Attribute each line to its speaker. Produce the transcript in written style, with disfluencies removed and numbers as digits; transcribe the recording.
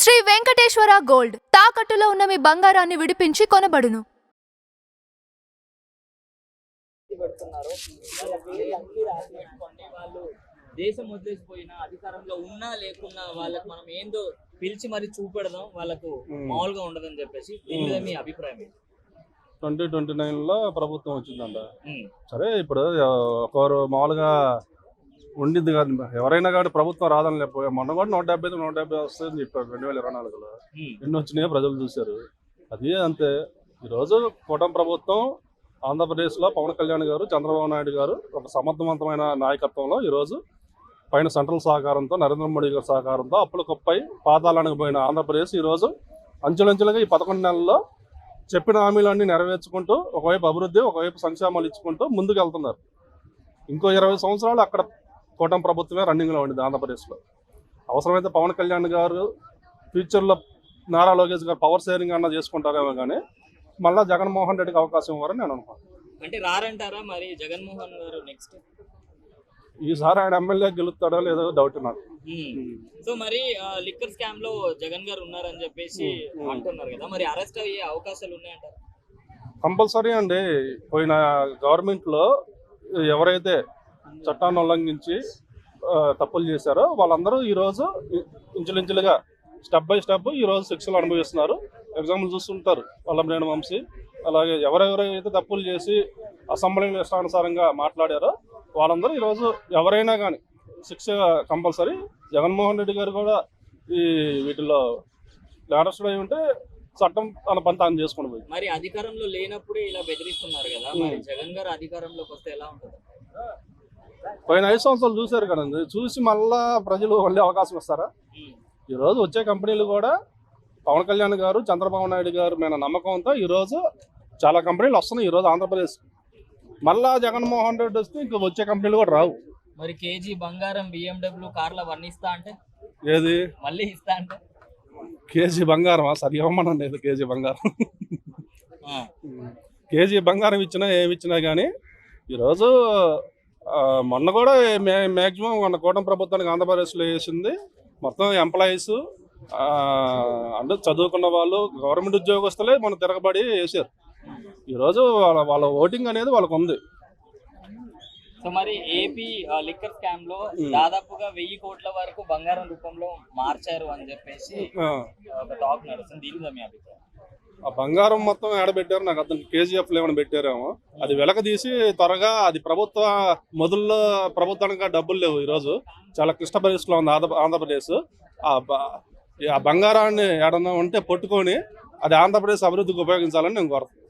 Speaker 1: Shri Venkateswara gold తాకట్టులో ఉన్న మీ బంగారాన్ని విడిపించి కొనబడును.
Speaker 2: పెడుతున్నారు వాళ్ళకి అన్ని రాసి పెట్టుకోండి. వాళ్ళు దేశం వదిలేసిపోయినా అధికారంలో ఉన్నా లేకున్నా వాళ్ళకి మనం ఏందో పిలిచి మరి చూపెడదాం, వాళ్ళకు మామూలుగా ఉండదని చెప్పేసి దీని మీద మీ అభిప్రాయం ఏంటి?
Speaker 3: 2029లో ప్రభుత్వం వచ్చిందంట. సరే, ఇప్పుడు ఒకరు మామూలుగా ఉండింది కాదు, ఎవరైనా కానీ ప్రభుత్వం రాదని లేకపోయా. మొన్న కూడా 170 వస్తుందని చెప్పారు 2024లో. ఎన్ని వచ్చినాయో ప్రజలు చూశారు. అది అంతే. ఈరోజు కూటమి ప్రభుత్వం ఆంధ్రప్రదేశ్లో పవన్ కళ్యాణ్ గారు, చంద్రబాబు నాయుడు గారు ఒక సమర్థవంతమైన నాయకత్వంలో ఈరోజు పైన సెంట్రల్ సహకారంతో, నరేంద్ర మోడీ గారి సహకారంతో అప్పుల కుప్పై పాతాళానికి పోయిన ఆంధ్రప్రదేశ్ ఈరోజు అంచెలంచెలుగా ఈ 11 నెలల్లో చెప్పిన హామీలన్నీ నెరవేర్చుకుంటూ ఒకవైపు అభివృద్ధి, ఒకవైపు సంక్షేమాలు ఇచ్చుకుంటూ ముందుకు వెళ్తున్నారు. ఇంకో 20 సంవత్సరాలు అక్కడ కూటమి ప్రభుత్వమే రన్నింగ్లో ఉండింది ఆంధ్రప్రదేశ్లో. అవసరమైతే పవన్ కళ్యాణ్ గారు ఫ్యూచర్లో నారా లోకేష్ గారు పవర్ షేరింగ్ అన్నా చేసుకుంటారేమో కానీ మళ్ళీ జగన్మోహన్ రెడ్డికి అవకాశం ఇవ్వరని నేను అనుకుంటున్నాను.
Speaker 2: అంటే రారంటారా మరి జగన్మోహన్ గారు నెక్స్ట్?
Speaker 3: ఈసారి ఆయన ఎమ్మెల్యే గెలుస్తాడో లేదో డౌట్ నాకు.
Speaker 2: సో మరి లిక్కర్ స్కామ్ లో జగన్ గారు ఉన్నారని చెప్పేసి అంటున్నారు కదా, మరి అరెస్ట్ అయ్యే అవకాశాలు ఉన్నాయంటారు?
Speaker 3: కంపల్సరీ అండి. పోయిన గవర్నమెంట్లో ఎవరైతే చట్టాన్ని ఉల్లంఘించి తప్పులు చేశారో వాళ్ళందరూ ఈరోజు ఇంచులించులుగా స్టెప్ బై స్టెప్ ఈరోజు శిక్షలు అనుభవిస్తున్నారు. ఎగ్జాంపుల్ చూస్తుంటారు వల్లభనేని వంశీ, అలాగే ఎవరెవరైతే తప్పులు చేసి అసెంబ్లీలో ఇష్టానుసారంగా మాట్లాడారో వాళ్ళందరూ ఈరోజు ఎవరైనా కానీ శిక్ష కంపల్సరీ. జగన్మోహన్ రెడ్డి గారు కూడా ఈ వీటిల్లో అరెస్ట్ అయి ఉంటే చట్టం తన పని తాను చేసుకుని పోయి.
Speaker 2: మరి అధికారంలో లేనప్పుడే ఇలా బెదిరిస్తున్నారు కదా, మరి జగన్ గారు అధికారంలోకి వస్తే ఎలా ఉంటుంది?
Speaker 3: పోయిన 5 సంవత్సరాలు చూశారు కదండి, చూసి మళ్ళా ప్రజలు మళ్ళీ అవకాశం ఇస్తారా? ఈరోజు వచ్చే కంపెనీలు కూడా పవన్ కళ్యాణ్ గారు, చంద్రబాబు నాయుడు గారు మీద నమ్మకంతో ఈరోజు చాలా కంపెనీలు వస్తున్నాయి ఈరోజు ఆంధ్రప్రదేశ్. మళ్ళా జగన్మోహన్ రెడ్డి వస్తే ఇంక వచ్చే కంపెనీలు కూడా రావు.
Speaker 2: మరి కేజీ బంగారం BMW కార్ల వర్ణిస్తా అంటే
Speaker 3: ఏది
Speaker 2: మళ్ళీ ఇస్తా అంటే
Speaker 3: కేజీ బంగారం సరి ఇవ్వమనండి. ఏదో కేజీ బంగారం కేజీ బంగారం ఇచ్చినా ఏమి ఇచ్చినా కానీ ఈరోజు మొన్న కూడా మ్యాక్సిమం మన కూటమి ప్రభుత్వానికి ఆంధ్రప్రదేశ్లో వేసింది మొత్తం ఎంప్లాయీస్ అంటే చదువుకున్న వాళ్ళు, గవర్నమెంట్ ఉద్యోగస్తులే మన తిరగబడి వేసారు. ఈరోజు వాళ్ళ ఓటింగ్ అనేది వాళ్ళకు ఉంది.
Speaker 2: సో మరి ఏపీ లిక్కర్ స్కామ్ లో దాదాపుగా 1000 కోట్ల వరకు బంగారం రూపంలో మార్చారు అని చెప్పేసి ఒక టాక్ నడుస్తుంది. దీని మీద మీ అభిప్రాయం?
Speaker 3: ఆ బంగారం మొత్తం ఏడబెట్టారు నాకు అర్థం. KGF ఏమైనా పెట్టారేమో, అది వెలక తీసి త్వరగా అది ప్రభుత్వ మొదల్లో ప్రభుత్వానికి డబ్బులు లేవు. ఈరోజు చాలా క్లిష్ట పరిస్థితిలో ఉంది ఆంధ్రప్రదేశ్. ఆ బంగారాన్ని ఏడన్నా ఉంటే పట్టుకొని అది ఆంధ్రప్రదేశ్ అభివృద్ధికి ఉపయోగించాలని నేను కోరుతున్నాను.